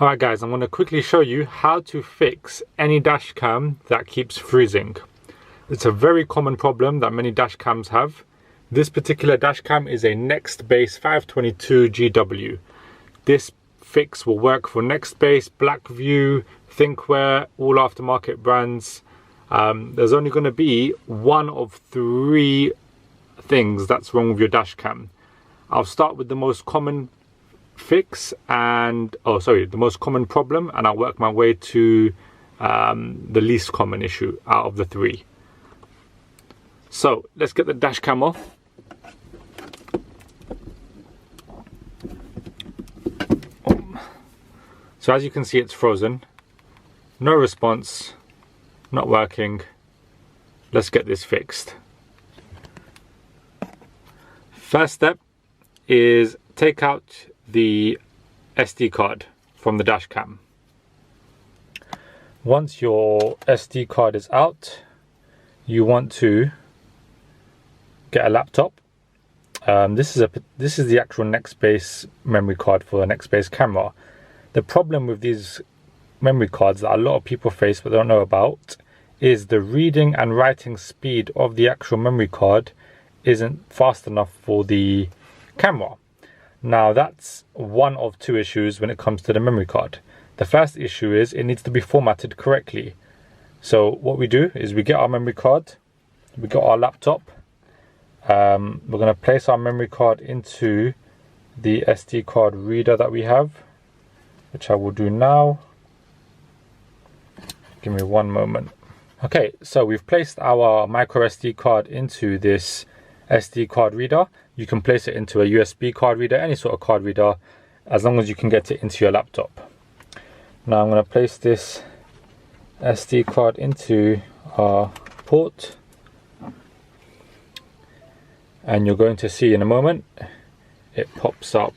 Alright guys, I'm going to quickly show you how to fix any dash cam that keeps freezing. It's a very common problem that many dash cams have. This particular dash cam is a Nextbase 522 GW. This fix will work for Nextbase, BlackVue, Thinkware, all aftermarket brands. There's only going to be one of three things that's wrong with your dash cam. I'll start with the most common fix and the most common problem, and I'll work my way to the least common issue out of the three. So let's get the dash cam off. So as you can see, it's frozen, no response, not working. Let's get this fixed. First step is take out the SD card from the dash cam. Once your SD card is out, you want to get a laptop. This is the actual Nextbase memory card for the Nextbase camera. The problem with these memory cards that a lot of people face but don't know about is the reading and writing speed of the actual memory card isn't fast enough for the camera. Now that's one of two issues when it comes to the memory card. The first issue is it needs to be formatted correctly. So what we do is we get our memory card, we got our laptop, we're going to place our memory card into the SD card reader that we have, which I will do now. Give me one moment. Okay, so we've placed our micro SD card into this SD card reader. You can place it into a USB card reader, any sort of card reader, as long as you can get it into your laptop. Now I'm going to place this SD card into our port, and you're going to see in a moment it pops up.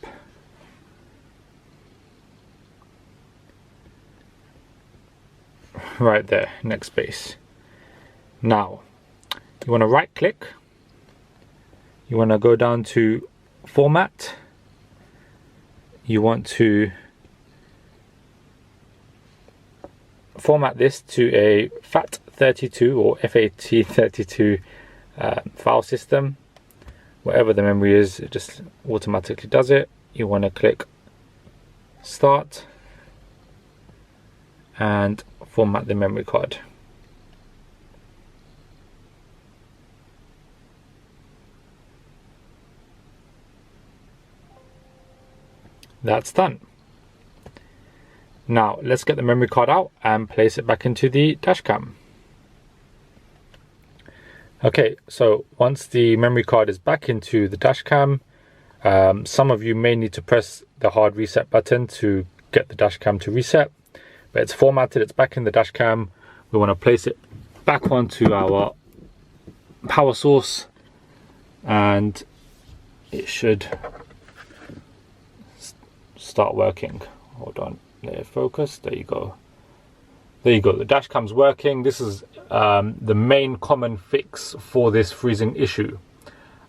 Right there, Nextbase. Now you want to right click. You want to go down to Format. You want to format this to a FAT32 or FAT32 file system. Whatever the memory is, it just automatically does it. You want to click Start and format the memory card. That's done. Now let's get the memory card out and place it back into the dash cam. Okay, so once the memory card is back into the dash cam, some of you may need to press the hard reset button to get the dash cam to reset, but it's formatted, it's back in the dash cam. We want to place it back onto our power source and it should start working. Hold on, let it focus. There you go. There you go. The dash cam's working. This is the main common fix for this freezing issue.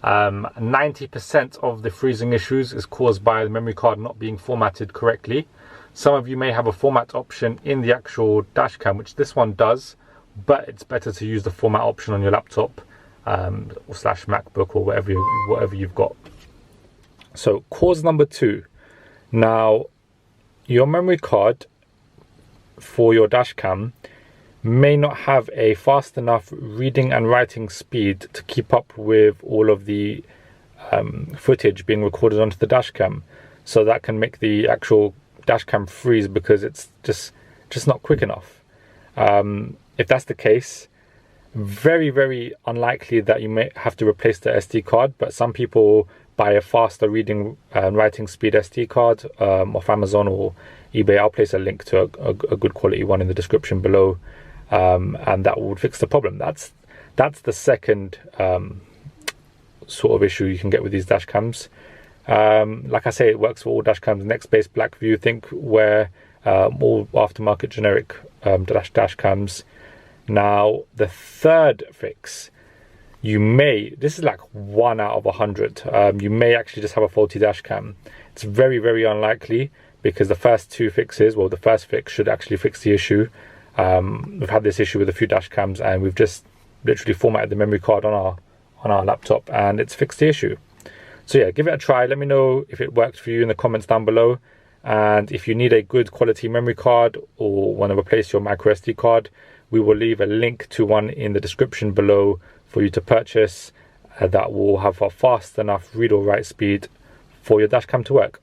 90% of the freezing issues is caused by the memory card not being formatted correctly. Some of you may have a format option in the actual dash cam, which this one does, but it's better to use the format option on your laptop or slash MacBook or whatever you've got. So cause number two. Now, your memory card for your dash cam may not have a fast enough reading and writing speed to keep up with all of the footage being recorded onto the dash cam. So that can make the actual dash cam freeze because it's just not quick enough. If that's the case, very, very unlikely that you may have to replace the SD card, but some people buy a faster reading and writing speed SD card off Amazon or eBay. I'll place a link to a good quality one in the description below, and that would fix the problem. That's the second sort of issue you can get with these dash cams. Like I say, it works for all dash cams: Nextbase, BlackVue, Thinkware, all aftermarket generic dash cams. Now the third fix, this is like 1 out of 100. You may actually just have a faulty dash cam. It's very, very unlikely, because the first two fixes, well, the first fix should actually fix the issue. We've had this issue with a few dash cams, and we've just literally formatted the memory card on our laptop, and it's fixed the issue. So yeah, give it a try. Let me know if it worked for you in the comments down below. And if you need a good quality memory card or want to replace your micro SD card, we will leave a link to one in the description below for you to purchase that will have a fast enough read or write speed for your dashcam to work.